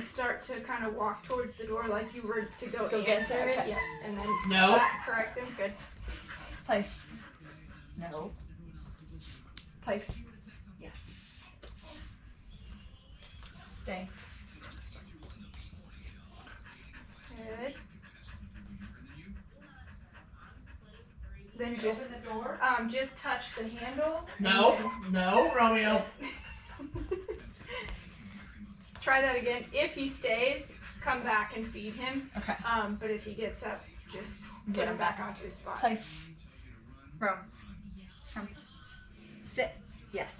start to kind of walk towards the door like you were to go answer it. Okay. Yeah, and then No. correct him. Good. Place. No. Place. Yes. Stay. Good. Then just Open the door. just touch the handle. No, no, Romeo. Try that again. If he stays, come back and feed him. Okay. But if he gets up, just get him back onto his spot. Place. Rose. Come. Sit. Yes.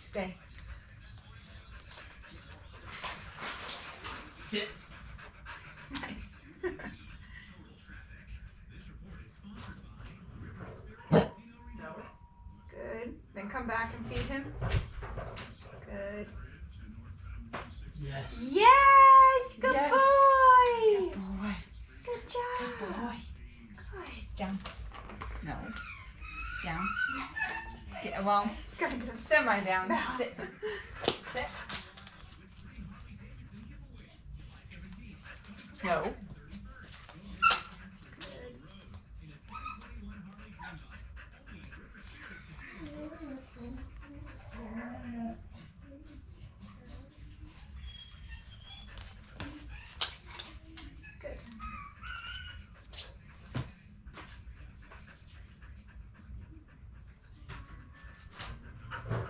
Stay. Sit. Nice. Good. Then come back and feed him. Good. Yes. Yes! Good Yes. boy! Good boy. Good job! Good boy. Good. Down. No. Down. Get, well, Gotta get a semi down. Now. Sit. Sit. No. Good.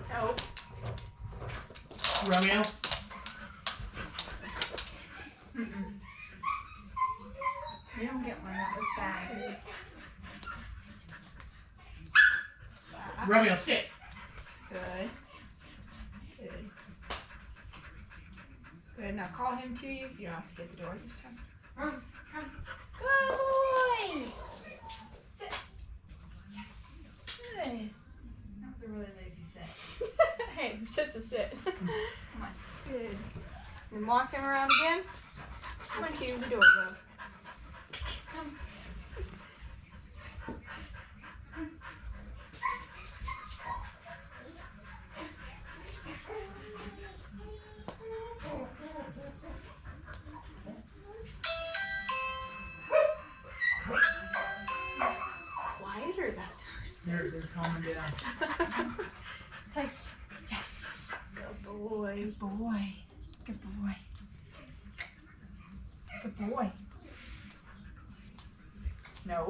Help. Romeo. You don't get one. That was bad. Romeo, sit. Good. Good. Good. Now call him to you. You don't have to get the door this time. Rose, come. Good boy! Sit. Yes. Good. That was a really lazy sit. Hey, sit's a sit. Come on. Good. Then walk him around again. Come on to the door, love. Come. He's quieter that time. They're calming down. Place. Yes. Good boy. Good boy. Good boy. Good boy. No.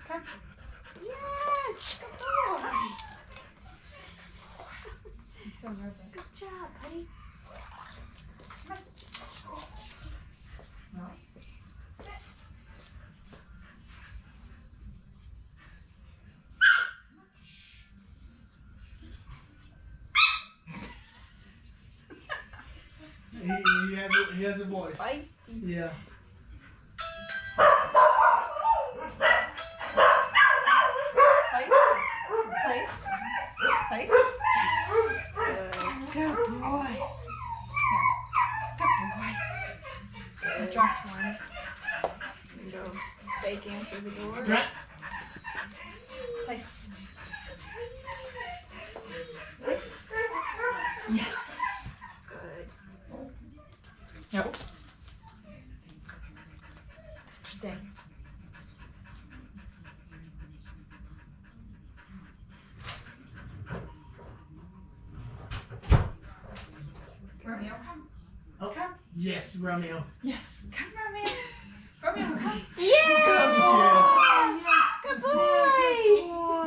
Come. Yes! Good boy! I'm so nervous. Good job, buddy. No. He has a voice. Feisty. Yeah. Place. Place. Place. Good. Good boy. Good boy. Good. Drop one. And go fake answer the door. Right. Place. Place. Yes. Good. No. Stay. Romeo, come. Okay. Yes, Romeo. Yes. Come, Romeo. Romeo, come. Yeah! Good Good boy. boy!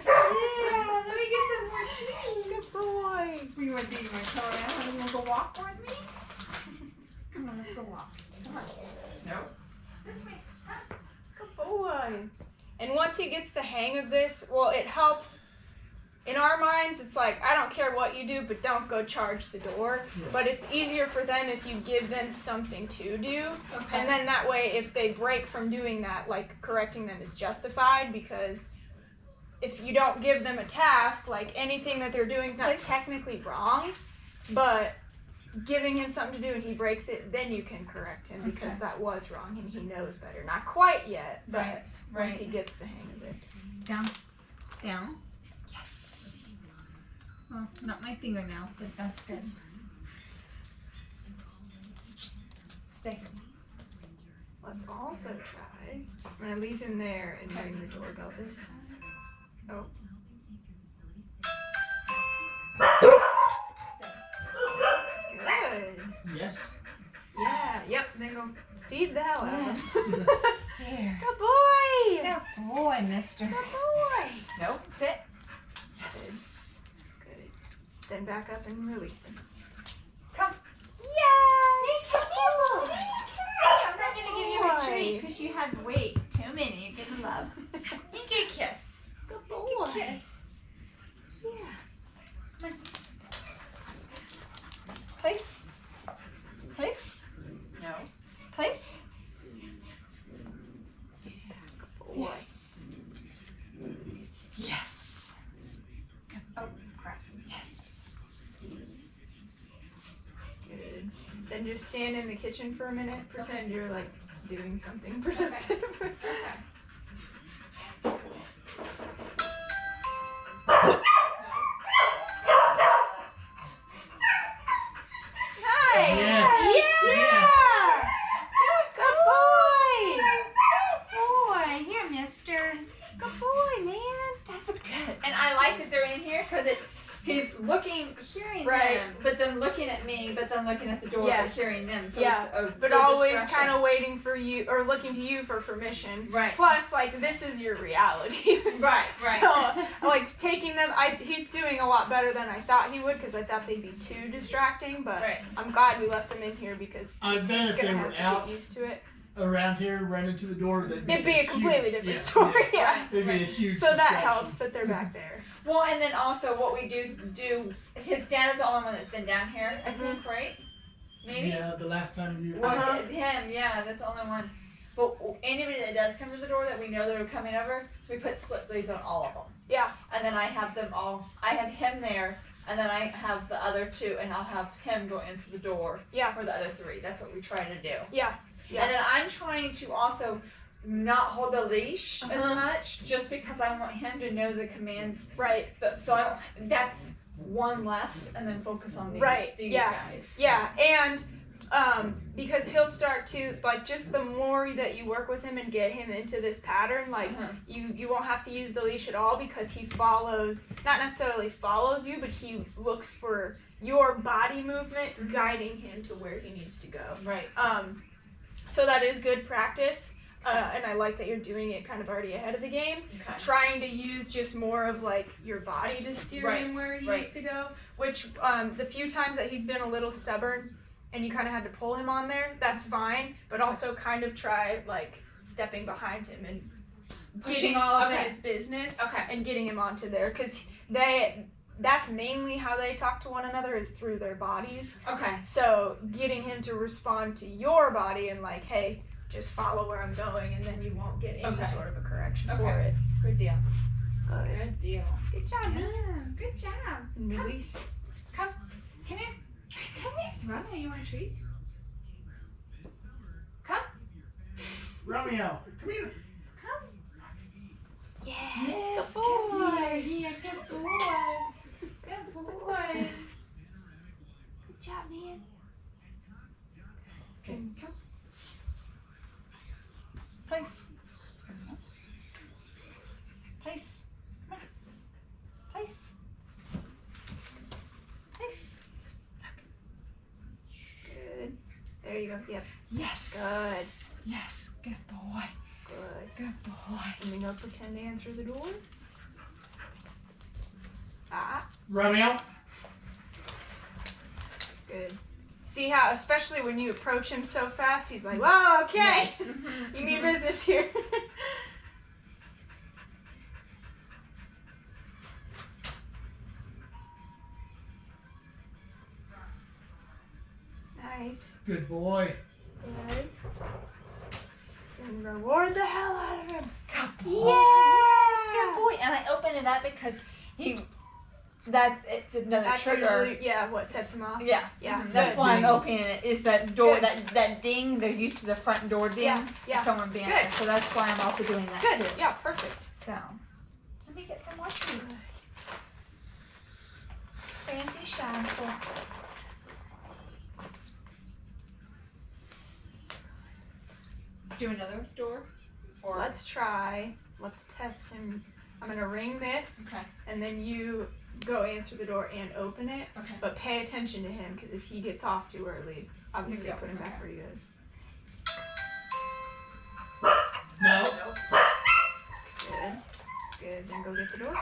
Yeah, let me get some more treats. Good boy! You want to come around and we'll go walk with me? Come on, let's go walk. Come on. No. This way. Come. Good boy! And once he gets the hang of this, well, it helps. In our minds, it's like, I don't care what you do, but don't go charge the door. Yeah. But it's easier for them if you give them something to do. Okay. And then that way, if they break from doing that, like correcting them is justified, because if you don't give them a task, like anything that they're doing is not Like- technically wrong, but giving him something to do and he breaks it, then you can correct him because that was wrong and he knows better. Not quite yet, but once he gets the hang of it. Down. Down. Yes. Well, not my fingernail, but that's good. Stay. Let's also try. I'm going to leave him there and ring the doorbell this time. Oh. Good. Yes. Yeah, yep, then go feed the hell out of him. There. Good boy! Good boy, mister. Good boy! Nope. Sit. Yes. Good. Then back up and release him. Come. Yes! Good boy. I'm not going to give you a treat because you had way too many. Good love. You get a kiss. Good boy. Kiss. Yeah. Come on. Place. Place. No. Place. Good boy. Yes. Good. Oh, crap. Yes. Good. Then just stand in the kitchen for a minute. Pretend you're like doing something productive. Nice! Yes. Yeah! Good boy! Boy, here, mister. Good boy, man. That's good. And I like that they're in here because he's looking, hearing Right. them, but then looking at me, but then looking at the door, Yeah. but hearing them. So Yeah, it's a but good always distraction. kind of waiting for you or looking to you for permission. Right. Plus, like, this is your reality. Right. So, like, taking them, he's doing a lot better than I thought he would because I thought they'd be too distracting. But Right. I'm glad we left them in here because I he's bet just if they gonna were have to out get used to it. around here, running to the door, that'd It'd be a completely huge, different yeah, story. Yeah. Yeah. It'd be a huge So that distraction. helps that they're back there. Well, and then also what we do, his dad is the only one that's been down here, I think, right? Maybe? Yeah, the last time you. Well, him, yeah, that's the only one. But anybody that does come to the door that we know that are coming over, we put slip leads on all of them. Yeah. And then I have them all, I have him there, and then I have the other two, and I'll have him go into the door Yeah. for the other three. That's what we try to do. Yeah. Yeah. And then I'm trying to also not hold the leash as Uh-huh. much, just because I want him to know the commands. Right. But so that's one less, and then focus on these, Right, these yeah. guys. Yeah, and because he'll start to, like, just the more that you work with him and get him into this pattern, like, Uh-huh. you won't have to use the leash at all because he follows, not necessarily follows you, but he looks for your body movement guiding him to where he needs to go. Right. So that is good practice, and I like that you're doing it kind of already ahead of the game. Okay. Trying to use just more of like your body to steer Right, him where he right. needs to go, which the few times that he's been a little stubborn and you kind of had to pull him on there, that's fine, but also kind of try like stepping behind him and Pushing getting all of okay. his business Okay. and getting him onto there because that's mainly how they talk to one another is through their bodies. Okay. So getting him to respond to your body and like, hey, just follow where I'm going, and then you won't get any Okay. sort of a correction Okay. for it. Good deal. Good. Good deal. Good job, man. Yeah, good job. And release it. Come here. Come here. Romeo, you want a treat? Come. Romeo, come here. Come. Yes, Yes, good boy. Yeah, good boy. Good boy. Good job, man. Okay, come. Place. Place. Place. Place. Good. There you go. Yep. Yes. Good. Yes. Good boy. Good. Good boy. And then go pretend to answer the door. Ah. Romeo. Good. See how, especially when you approach him so fast, he's like, "Whoa, okay, you mean business here." Nice. Good boy. Good. And reward the hell out of him. Good boy. Yeah. Yes, good boy. And I open it up because he it's another That's trigger. usually, yeah, what sets them off. Yeah, Yeah. That's Good. why I'm Dings. opening it. Is that door Good. that ding? They're used to the front door ding. Yeah. Someone being Good. so that's why I'm also doing that Good. too. Yeah, perfect. So let me get some more treats. Fancy shine. Do another door? Or Let's test him. I'm gonna ring this, okay. and then you go answer the door and open it. Okay. But pay attention to him, because if he gets off too early, obviously Yeah, put him back okay. where he is. No. Good. Good. Then go get the door.